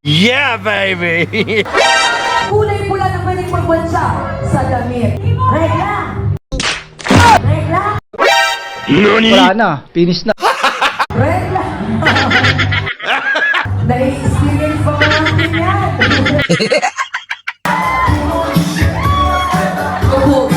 Yeah, baby! Kulay pula na pwedeng pagbansa sa damit. Regla! Regla! Wala na, finish na. Regla! Nai-experience pa ba natin yan? Opo.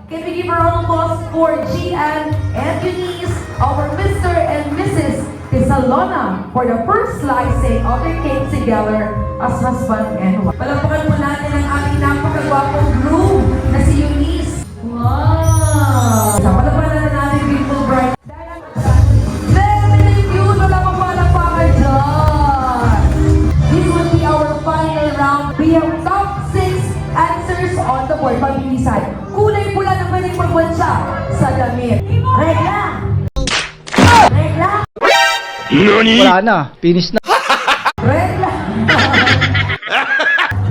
Can we give a round of applause for Gian and Eunice, our Mr. and Mrs. Tesalona, for the first slicing of their cake together as husband and wife. Palapakan po natin ang ating napakagwapong groom na si Eunice. Wow! Palapakan na natin beautiful bride. Very cute! Wala pang palapakan dyan! This will be our final round. We have top 6 answers on the board. Pabilisan. Kulay pula na pwedeng pagbansa sa damit. Regla! Regla! Wala na, finish na. Regla!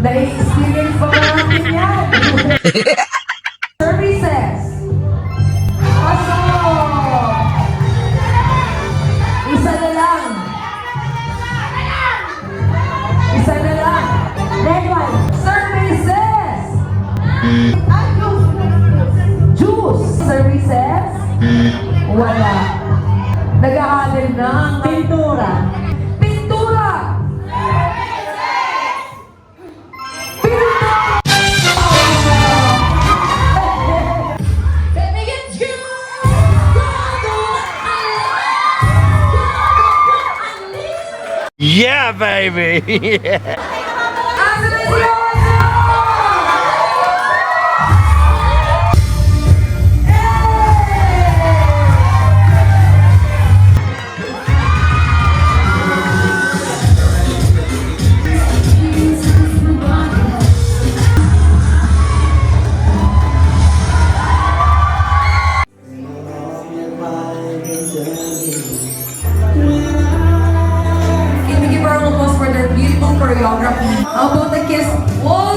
Nai-experience pa ba natin yan? Services! Pasok! Isa na lang! Isa na lang! Red one! Services! Juice! Services? Wala. Nag-aalin ng pintura. Pintura! Yeah, baby! Asa na si Oso? Can we give a round of applause for their beautiful choreography? How about the kiss? Whoa!